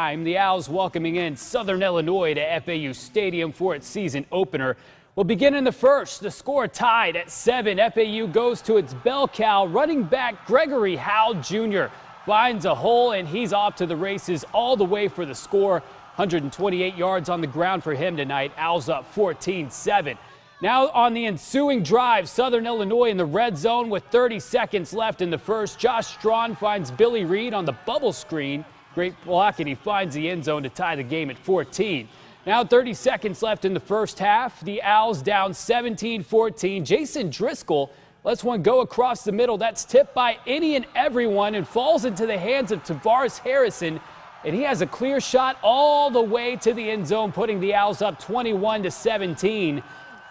time. The Owls welcoming in Southern Illinois to FAU Stadium for its season opener. We'll begin in the first. The score tied at 7. FAU goes to its bell cow. Running back Gregory Howell Jr. finds a hole, and he's off to the races all the way for the score. 128 yards on the ground for him tonight. Owls up 14-7. Now on the ensuing drive, Southern Illinois in the red zone with 30 seconds left in the first. Josh Strawn finds Billy Reed on the bubble screen. Great block, and he finds the end zone to tie the game at 14. Now 30 seconds left in the first half. The Owls down 17-14. Jason Driscoll lets one go across the middle. That's tipped by any and everyone and falls into the hands of Tavares Harrison. And he has a clear shot all the way to the end zone, putting the Owls up 21-17.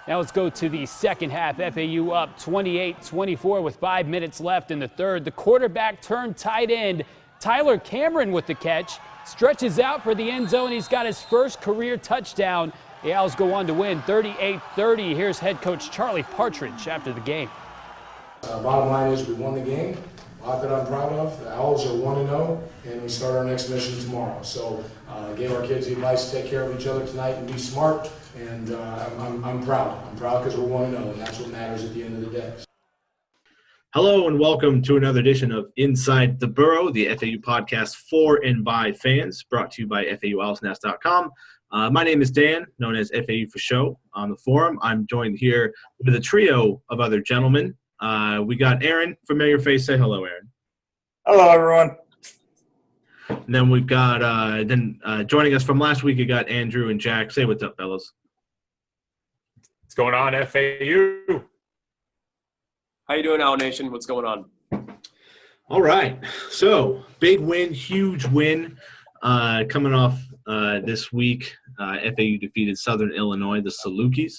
Now let's go to the second half. FAU up 28-24 with 5 minutes left in the third. The quarterback turned tight end Tyler Cameron with the catch. Stretches out for the end zone. He's got his first career touchdown. The Owls go on to win 38-30. Here's head coach Charlie Partridge after the game. Bottom line is we won the game. A lot that I'm proud of. The Owls are 1-0, and we start our next mission tomorrow. So gave our kids the advice to take care of each other tonight and be smart. And I'm proud. I'm proud because we're 1-0, and that's what matters at the end of the day. Hello and welcome to another edition of Inside the Burrow, the FAU podcast for and by fans, brought to you by FAUOwlsNest.com. My name is Dan, known as FAU for Show on the forum. I'm joined here with a trio of other gentlemen. We got Aaron, familiar face. Say hello, Aaron. Hello, everyone. And then we've got joining us from last week, we got Andrew and Jack. Say what's up, fellas. What's going on, FAU? How you doing, Owl Nation? What's going on? All right. So, big win, huge win coming off this week. FAU defeated Southern Illinois, the Salukis,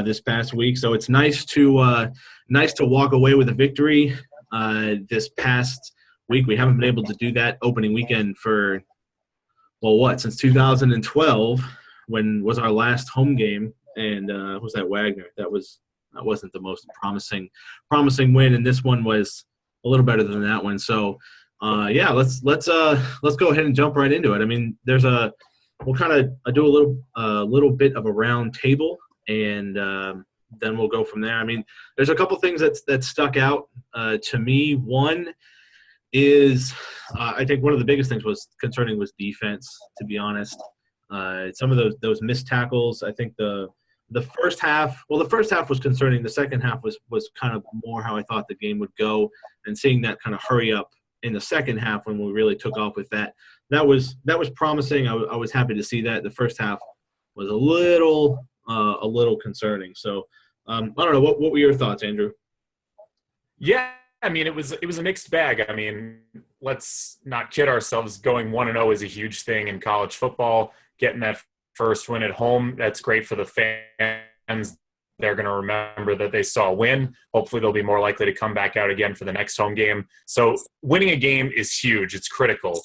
this past week. So it's nice to walk away with a victory this past week. We haven't been able to do that opening weekend for, since 2012, when was our last home game, and was that Wagner? That wasn't the most promising win, and this one was a little better than that one. So, let's go ahead and jump right into it. I mean, we'll kind of do a little bit of a round table, and then we'll go from there. I mean, there's a couple things that stuck out to me. One is I think one of the biggest things was defense. To be honest, some of those missed tackles. I think the first half was concerning. The second half was kind of more how I thought the game would go, and seeing that kind of hurry up in the second half when we really took off with that was promising. I was happy to see that. The first half was a little concerning. So I don't know. What were your thoughts, Andrew? Yeah, I mean, it was a mixed bag. I mean, let's not kid ourselves. Going 1-0 is a huge thing in college football. Getting that first win at home, that's great for the fans. They're going to remember that they saw a win. Hopefully they'll be more likely to come back out again for the next home game. So winning a game is huge. It's critical.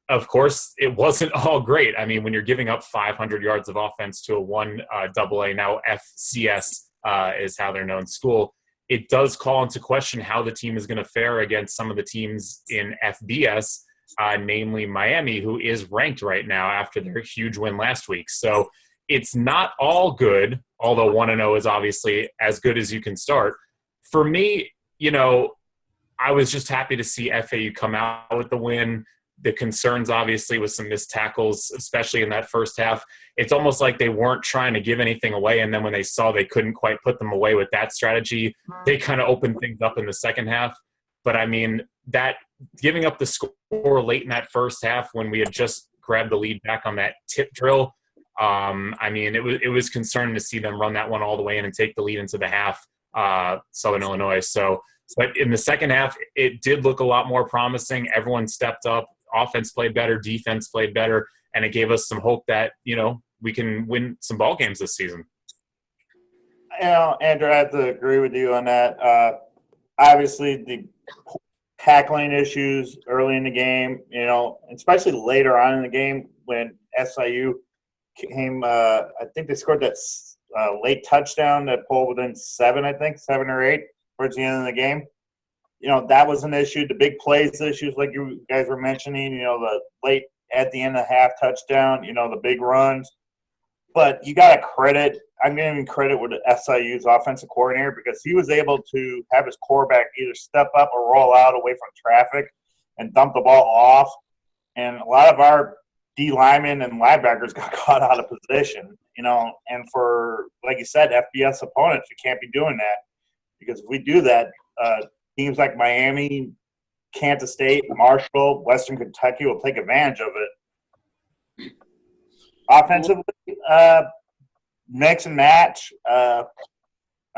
Of course, it wasn't all great. I mean, when you're giving up 500 yards of offense to a one AA, now FCS is how they're known, school, it does call into question how the team is going to fare against some of the teams in FBS, namely Miami, who is ranked right now after their huge win last week. So it's not all good, although 1-0 is obviously as good as you can start. For me, I was just happy to see FAU come out with the win. The concerns, obviously, with some missed tackles, especially in that first half. It's almost like they weren't trying to give anything away, and then when they saw they couldn't quite put them away with that strategy, they kind of opened things up in the second half. But, I mean, that giving up the score late in that first half when we had just grabbed the lead back on that tip drill, it was concerning to see them run that one all the way in and take the lead into the half, Southern Illinois. But in the second half, it did look a lot more promising. Everyone stepped up. Offense played better, defense played better, and it gave us some hope that, we can win some ball games this season. Andrew, I have to agree with you on that. Obviously, the tackling issues early in the game, especially later on in the game when SIU came, I think they scored that late touchdown that pulled within 7 or 8 towards the end of the game. That was an issue. The big plays issues, like you guys were mentioning, the late at the end of the half touchdown, the big runs. But you got to credit – I'm giving credit with SIU's offensive coordinator because he was able to have his quarterback either step up or roll out away from traffic and dump the ball off. And a lot of our D linemen and linebackers got caught out of position, and for, like you said, FBS opponents, we can't be doing that because if we do that, teams like Miami, Kansas State, Marshall, Western Kentucky will take advantage of it. Offensively, mix and match. I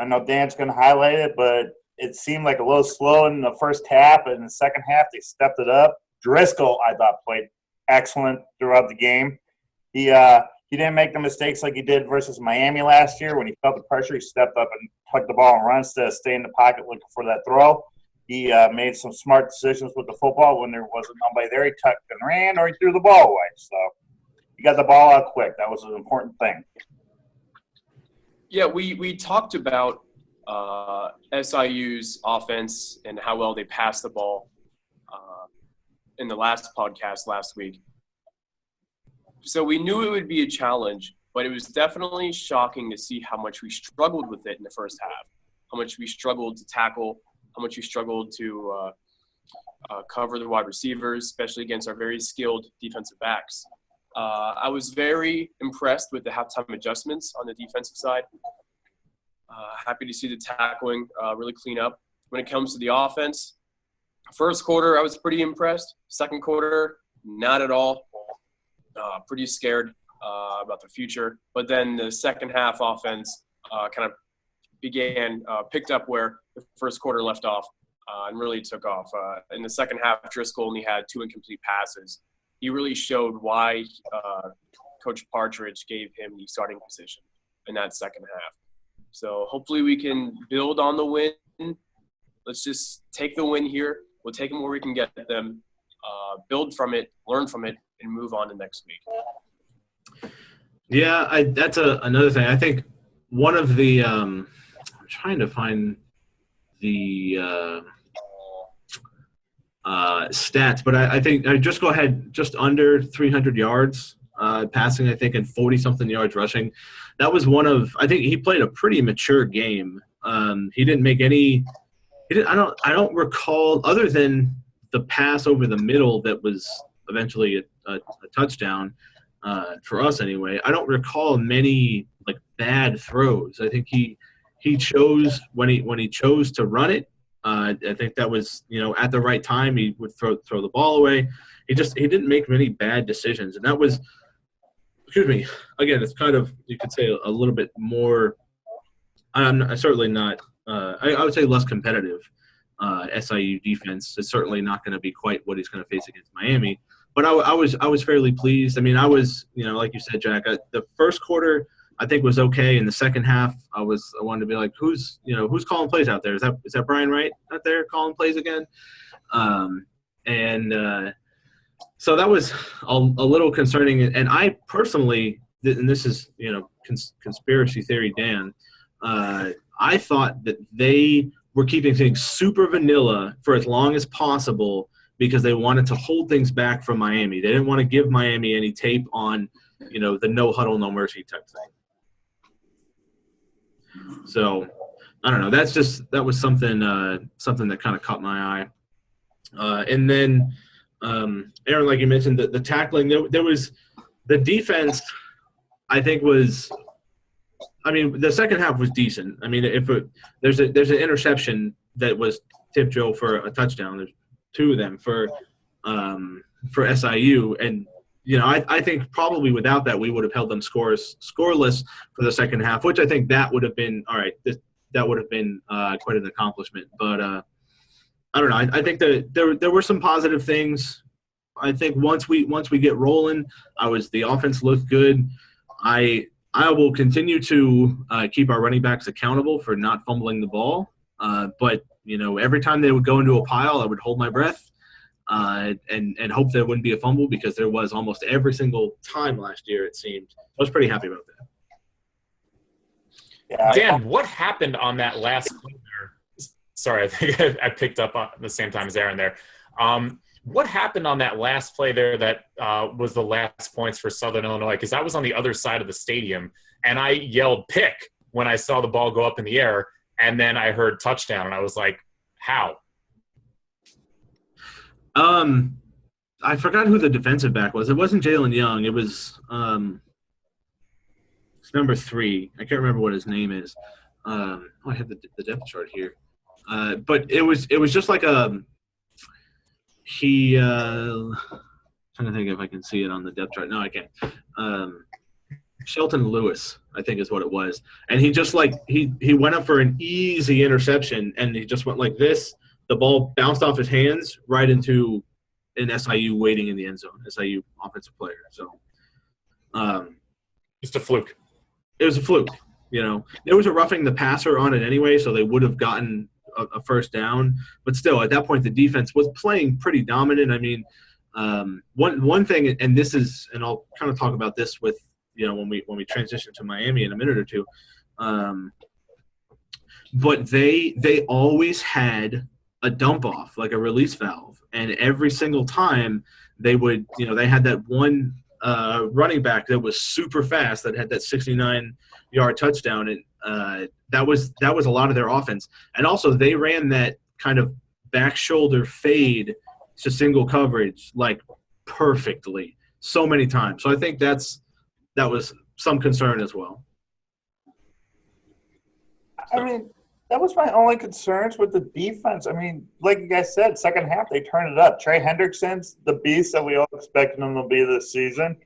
know Dan's going to highlight it, but it seemed like a little slow in the first half, but in the second half they stepped it up. Driscoll, I thought, played excellent throughout the game. He didn't make the mistakes like he did versus Miami last year. When he felt the pressure, he stepped up and tucked the ball and run instead of staying in the pocket looking for that throw. He made some smart decisions with the football when there wasn't nobody there. He tucked and ran, or he threw the ball away. So he got the ball out quick. That was an important thing. Yeah, we talked about SIU's offense and how well they passed the ball in the last podcast last week. So we knew it would be a challenge, but it was definitely shocking to see how much we struggled with it in the first half, how much we struggled to tackle, how much we struggled to cover the wide receivers, especially against our very skilled defensive backs. I was very impressed with the halftime adjustments on the defensive side. Happy to see the tackling really clean up. When it comes to the offense, first quarter, I was pretty impressed. Second quarter, not at all. Pretty scared about the future. But then the second half offense kind of picked up where the first quarter left off and really took off. In the second half, Driscoll only had 2 incomplete passes. He really showed why Coach Partridge gave him the starting position in that second half. So hopefully we can build on the win. Let's just take the win here. We'll take them where we can get them, build from it, learn from it, and move on to next week. Yeah, that's another thing. I think one of the I'm trying to find the stats, but I think I just go ahead just under 300 yards passing, I think, and 40-something yards rushing. That was one of – I think he played a pretty mature game. He didn't make any – I don't recall, other than the pass over the middle that was eventually a touchdown for us anyway. I don't recall many like bad throws. I think he chose when he chose to run it. I think that was at the right time. He would throw the ball away. He didn't make many bad decisions, and that was. Excuse me. Again, it's kind of, you could say, a little bit more. I'm certainly not. I would say less competitive. SIU defense is certainly not going to be quite what he's going to face against Miami. But I was fairly pleased. I mean, I was like you said, Jack. The first quarter I think was okay. In the second half, I wanted to be like, who's calling plays out there? Is that Brian Wright out there calling plays again? So that was a little concerning. And I personally, and this is conspiracy theory, Dan. I thought that they were keeping things super vanilla for as long as possible because they wanted to hold things back from Miami. They didn't want to give Miami any tape on, the no huddle, no mercy type thing. So I don't know. That was something that kind of caught my eye. And then Aaron, like you mentioned, the tackling. There was the defense. I think was. I mean, the second half was decent. I mean, there's an interception that was tipped Joe for a touchdown. There's 2 of them for SIU, and I think probably without that we would have held them scoreless for the second half, which I think that would have been all right. That would have been quite an accomplishment. But I don't know. I think that there were some positive things. I think once we get rolling, the offense looked good. I will continue to keep our running backs accountable for not fumbling the ball. But every time they would go into a pile, I would hold my breath and hope there wouldn't be a fumble because there was almost every single time last year, it seemed. I was pretty happy about that. Yeah, Dan, what happened on that last play there? Sorry, I think I picked up at the same time as Aaron there. What happened on that last play there that was the last points for Southern Illinois? Because I was on the other side of the stadium, and I yelled pick when I saw the ball go up in the air, and then I heard touchdown, and I was like, how? I forgot who the defensive back was. It wasn't Jalen Young. It was it's number 3. I can't remember what his name is. I have the depth chart here. But it was just like trying to think if I can see it on the depth chart. No, I can't. Shelton Lewis, I think is what it was. And he just he went up for an easy interception, and he just went like this. The ball bounced off his hands right into an SIU waiting in the end zone, SIU offensive player. So Just a fluke. It was a fluke. There was a roughing the passer on it anyway, so they would have gotten a first down. But still, at that point, the defense was playing pretty dominant. I mean, one thing, and this is, and I'll kind of talk about this with when we transition to Miami in a minute or two. But they always had a dump off, like a release valve, and every single time they would, they had that one running back that was super fast that had that 69-yard touchdown, and that was a lot of their offense. And also they ran that kind of back shoulder fade to single coverage like perfectly so many times. So I think that was some concern as well. I mean, that was my only concerns with the defense. I mean, like you guys said, second half they turned it up. Trey Hendrickson's the beast that we all expected him to be this season.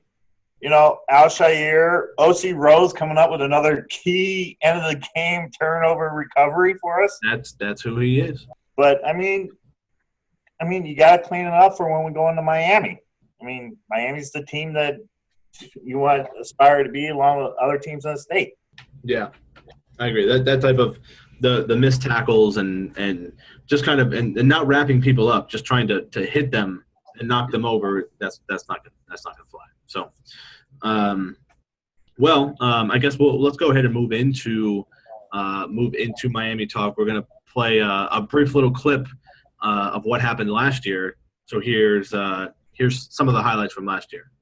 Al-Shaair, O.C. Rose coming up with another key end of the game turnover recovery for us. That's who he is. But I mean, you got to clean it up for when we go into Miami. I mean, Miami's the team that you want to aspire to be along with other teams in the state. Yeah, I agree. That type of the missed tackles and just kind of and not wrapping people up, just trying to hit them and knock them over. That's not gonna fly. So, I guess let's go ahead and move into Miami talk. We're gonna play a brief little clip of what happened last year. So here's some of the highlights from last year.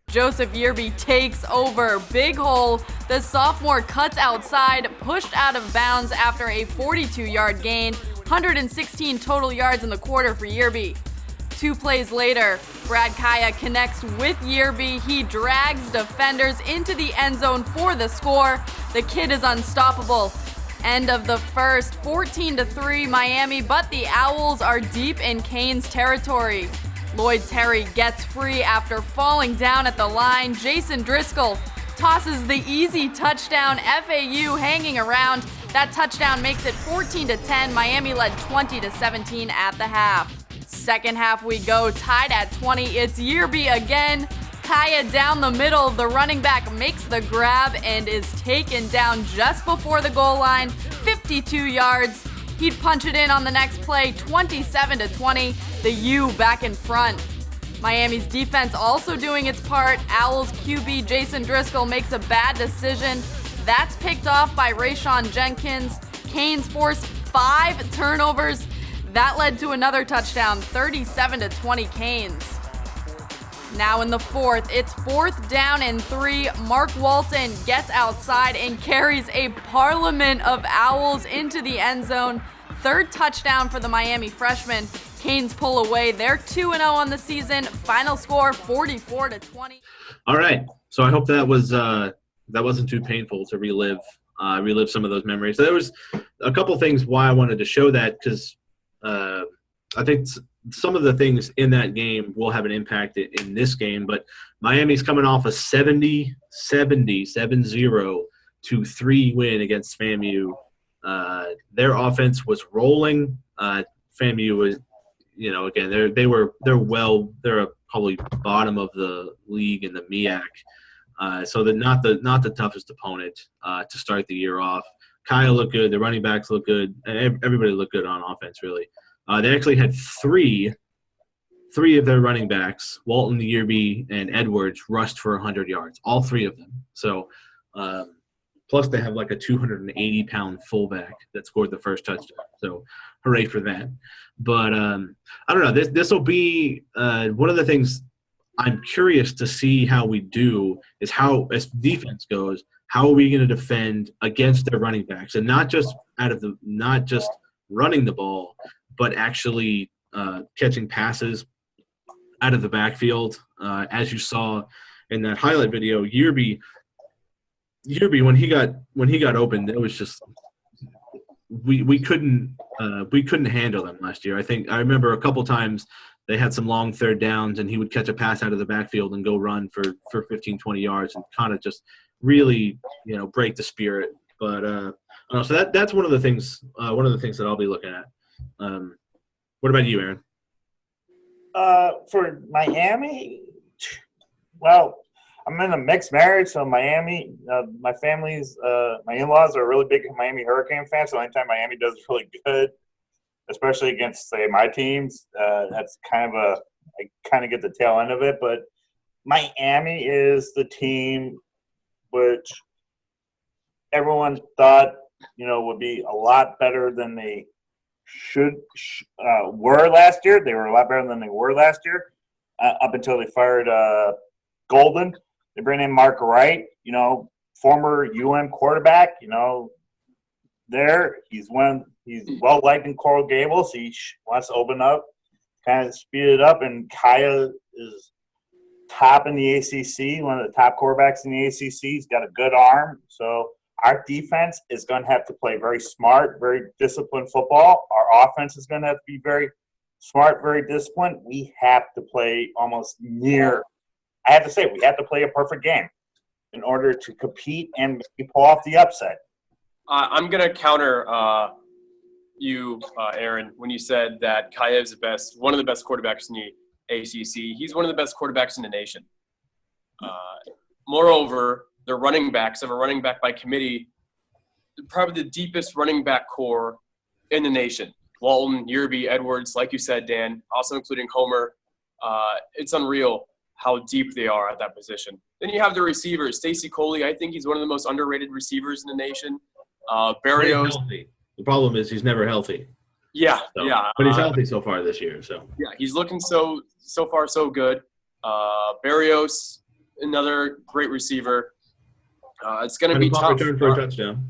Joseph Yearby takes over. Big hole. The sophomore cuts outside, pushed out of bounds after a 42-yard gain. 116 total yards in the quarter for Yearby. 2 plays later, Brad Kaya connects with Yearby. He drags defenders into the end zone for the score. The kid is unstoppable. End of the first, 14-3 Miami, but the Owls are deep in Canes territory. Lloyd Terry gets free after falling down at the line. Jason Driscoll tosses the easy touchdown. FAU hanging around. That touchdown makes it 14-10. Miami led 20-17 at the half. Second half we go, tied at 20. It's Yearby again. Kaya down the middle. The running back makes the grab and is taken down just before the goal line. 52 yards. He'd punch it in on the next play, 27-20. The U back in front. Miami's defense also doing its part. Owls QB Jason Driscoll makes a bad decision. That's picked off by Rayshon Jenkins. Canes force 5 turnovers. That led to another touchdown, 37-20 Canes. Now in the fourth, it's 4th down and 3. Mark Walton gets outside and carries a parliament of Owls into the end zone. 3rd touchdown for the Miami freshman. Canes pull away. They're 2-0 on the season. Final score 44-20. All right. So I hope that wasn't too painful to relive some of those memories. So there was a couple things why I wanted to show that, because I think some of the things in that game will have an impact in this game. But Miami's coming off a 70-3 win against FAMU. Their offense was rolling. FAMU was, again, they're probably bottom of the league in the MEAC. So they're not the toughest opponent to start the year off. Kyle looked good. The running backs looked good. And everybody looked good on offense, really. They actually had three of their running backs, Walton, Yearby, and Edwards, rushed for 100 yards. All 3 of them. So Plus, they have like a 280-pound fullback that scored the first touchdown. So, hooray for that. But I don't know. This will be one of the things I'm curious to see how we do is how, as defense goes, how are we going to defend against their running backs, and not just running the ball, but actually catching passes out of the backfield. As you saw in that highlight video, Yearby when he got open, it was just we couldn't handle them last year. I remember a couple times they had some long third downs and he would catch a pass out of the backfield and go run for 15, 20 yards and kind of just really, break the spirit. But so that's one of the things that I'll be looking at. What about you, Aaron? For Miami, well, I'm in a mixed marriage, so Miami, my family's, my in-laws are really big Miami Hurricane fans, so anytime Miami does really good, especially against, say, my teams, that's I kind of get the tail end of it. But Miami is the team which everyone thought, would be a lot better than they were last year. They were a lot better than they were last year, up until they fired Golden. They bring in Mark Wright, former UM quarterback. He's well liked in Coral Gables. He wants to open up, kind of speed it up, and Kaya is top in the ACC, one of the top quarterbacks in the ACC. He's got a good arm, so our defense is going to have to play very smart, very disciplined football. Our offense is going to have to be very smart, very disciplined. We have to play almost near – I have to say, we have to play a perfect game in order to compete and maybe pull off the upset. I'm going to counter you, Aaron, when you said that Kaya is one of the best quarterbacks in the ACC. He's one of the best quarterbacks in the nation. Moreover, their running backs have a running back by committee, probably the deepest running back core in the nation. Walton, Yearby, Edwards, like you said, Dan, also including Homer. It's unreal how deep they are at that position. Then you have the receivers. Stacey Coley, I think he's one of the most underrated receivers in the nation. Barrios. The problem is he's never healthy. Yeah, so, yeah. But he's healthy so far this year. So yeah, he's looking so far so good. Barrios, another great receiver. It's going to be tough. Return for a touchdown.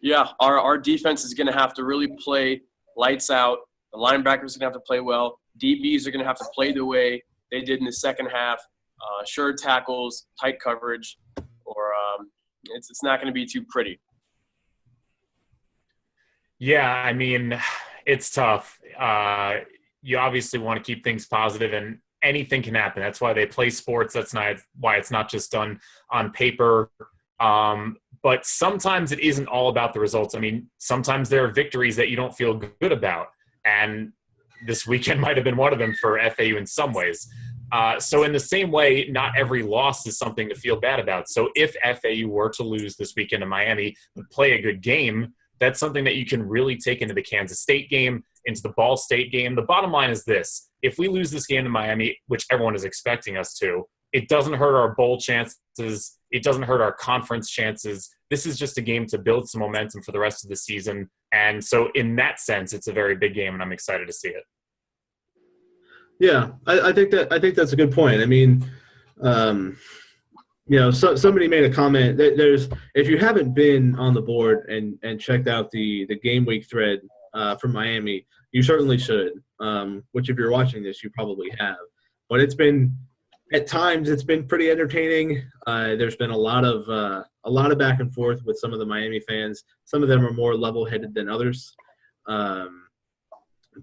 Yeah, our defense is going to have to really play lights out. The linebackers are going to have to play well. DBs are going to have to play the way they did in the second half. Sure tackles, tight coverage, or it's not going to be too pretty. Yeah, I mean, it's tough. You obviously want to keep things positive, and anything can happen. That's why they play sports. That's not why it's not just done on paper. But sometimes it isn't all about the results. I mean, sometimes there are victories that you don't feel good about, and this weekend might have been one of them for FAU in some ways. So in the same way, not every loss is something to feel bad about. So if FAU were to lose this weekend in Miami but play a good game, that's something that you can really take into the Kansas State game, into the Ball State game. The bottom line is this. If we lose this game to Miami, which everyone is expecting us to, it doesn't hurt our bowl chances. It doesn't hurt our conference chances. This is just a game to build some momentum for the rest of the season. And so in that sense, it's a very big game, and I'm excited to see it. Yeah, I think that's a good point. I mean, somebody made a comment that if you haven't been on the board and checked out the game week thread from Miami, you certainly should. Which if you're watching this, you probably have. But at times it's been pretty entertaining. There's been a lot of back and forth with some of the Miami fans. Some of them are more level-headed than others.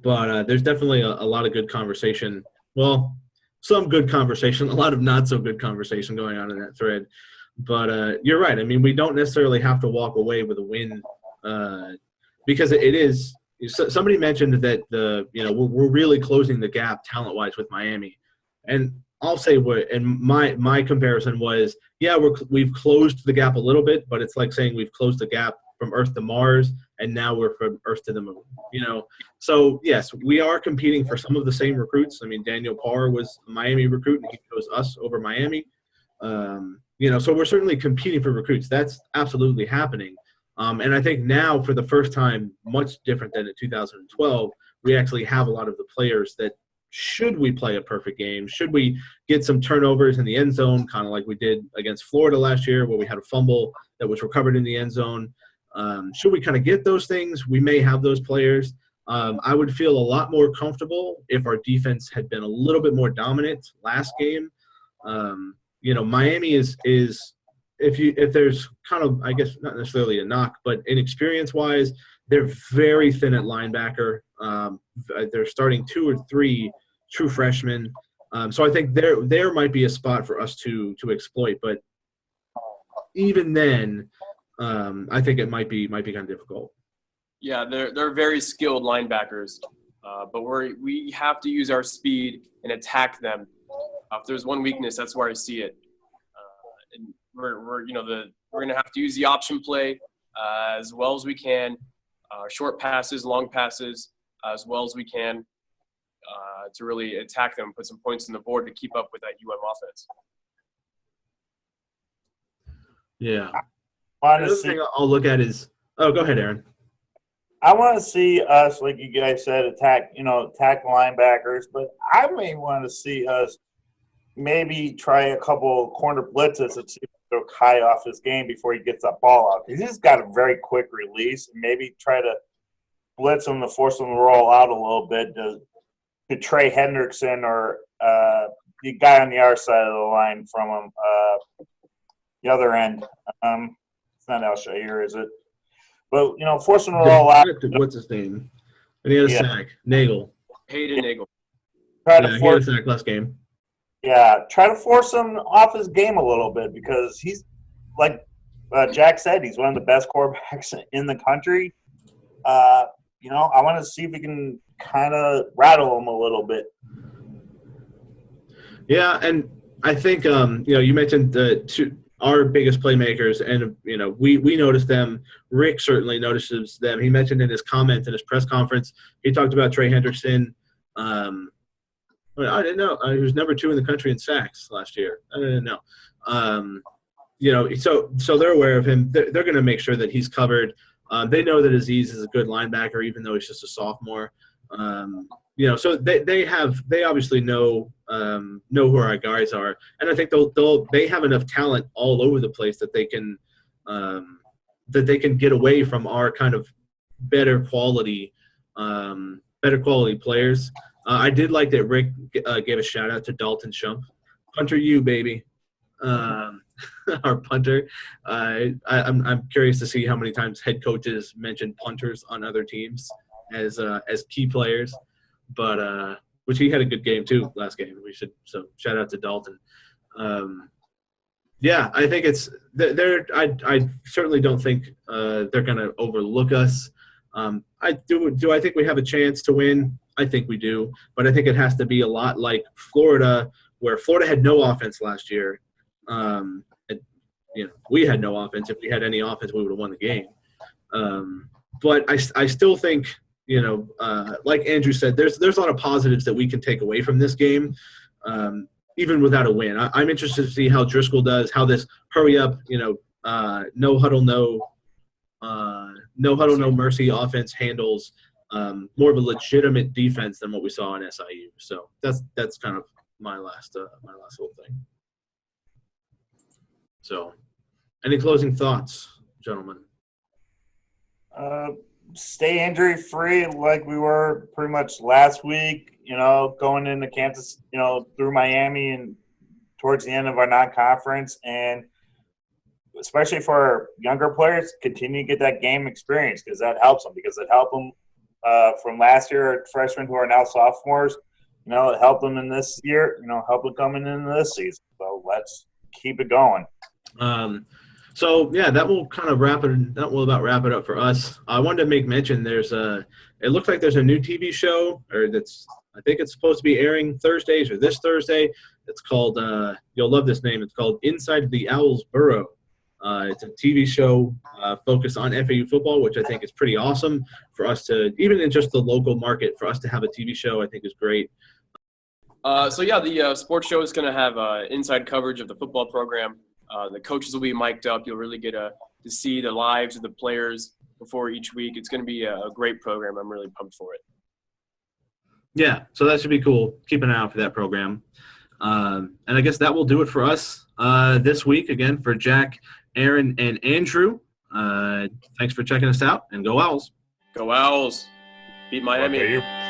But there's definitely a lot of good conversation. Well, some good conversation, a lot of not so good conversation going on in that thread. But you're right. I mean, we don't necessarily have to walk away with a win because it is. Somebody mentioned that we're really closing the gap talent-wise with Miami, and I'll say my comparison was, yeah, we've closed the gap a little bit, but it's like saying we've closed the gap from Earth to Mars, and now we're from Earth to the moon. So yes, we are competing for some of the same recruits. I mean, Daniel Parr was a Miami recruit, and he chose us over Miami. So we're certainly competing for recruits. That's absolutely happening. And I think now, for the first time, much different than in 2012, we actually have a lot of the players that, should we play a perfect game, should we get some turnovers in the end zone, kind of like we did against Florida last year where we had a fumble that was recovered in the end zone, should we kind of get those things, we may have those players. I would feel a lot more comfortable if our defense had been a little bit more dominant last game. Miami is if there's kind of, I guess, not necessarily a knock, but inexperience-wise, they're very thin at linebacker. They're starting 2 or 3 true freshmen. So I think there might be a spot for us to exploit. But even then, I think it might be kind of difficult. Yeah, they're very skilled linebackers, but we have to use our speed and attack them. If there's one weakness, that's where I see it. And we're gonna have to use the option play as well as we can, short passes, long passes, as well as we can, to really attack them, put some points on the board to keep up with that offense. Yeah. Another thing I'll look at is – oh, go ahead, Aaron. I want to see us, like you guys said, attack linebackers, but I may want to see us maybe try a couple corner blitzes to see if they'll Kai off his game before he gets that ball out. Because he's got a very quick release, and maybe try to blitz him to force him to roll out a little bit to Trey Hendrickson or the guy on the other side of the line from him, the other end. It's not Al-Shahir, is it? But, force him to roll out. What's his name? And he had a sack. Nagel. Hayden Nagel. He had a sack last game. Yeah, try to force him off his game a little bit because he's, like Jack said, he's one of the best quarterbacks in the country. I want to see if we can kind of rattle him a little bit. Yeah, and I think, you mentioned our biggest playmakers, and, we noticed them. Rick certainly notices them. He mentioned in his comment in his press conference, he talked about Trey Hendrickson. I didn't know. He was number 2 in the country in sacks last year. I didn't know. So they're aware of him. They're going to make sure that he's covered. They know that Aziz is a good linebacker, even though he's just a sophomore. So they obviously know who our guys are, and I think they have enough talent all over the place that they can get away from our kind of better quality players. I did like that Rick gave a shout out to Dalton Shump. Punter you, baby. Our punter. I'm curious to see how many times head coaches mention punters on other teams as key players. But which he had a good game too last game. So shout out to Dalton. I think it's they're. I certainly don't think they're going to overlook us. Do I think we have a chance to win? I think we do, but I think it has to be a lot like Florida, where Florida had no offense last year. We had no offense. If we had any offense, we would have won the game. But I still think, like Andrew said, there's a lot of positives that we can take away from this game, even without a win. I'm interested to see how Driscoll does, how this hurry up, no huddle, no mercy offense handles more of a legitimate defense than what we saw in SIU. So that's kind of my last little thing. So, any closing thoughts, gentlemen? Stay injury free like we were pretty much last week. Going into Kansas, through Miami and towards the end of our non-conference, and especially for our younger players, continue to get that game experience because that helps them. Because it helped them from last year, freshmen who are now sophomores. It helped them in this year. Help them coming into this season. So let's keep it going. That will kind of wrap it up for us. I wanted to make mention it looks like there's a new TV show, I think it's supposed to be airing Thursdays or this Thursday. It's called, you'll love this name, it's called Inside the Owls Burrow. It's a TV show focused on FAU football, which I think is pretty awesome for us to, even in just the local market, for us to have a TV show I think is great. The sports show is going to have inside coverage of the football program. The coaches will be mic'd up. You'll really get to see the lives of the players before each week. It's going to be a great program. I'm really pumped for it. Yeah, so that should be cool. Keep an eye out for that program. And I guess that will do it for us this week. Again, for Jack, Aaron, and Andrew, thanks for checking us out, and go Owls. Go Owls. Beat Miami. Okay, you.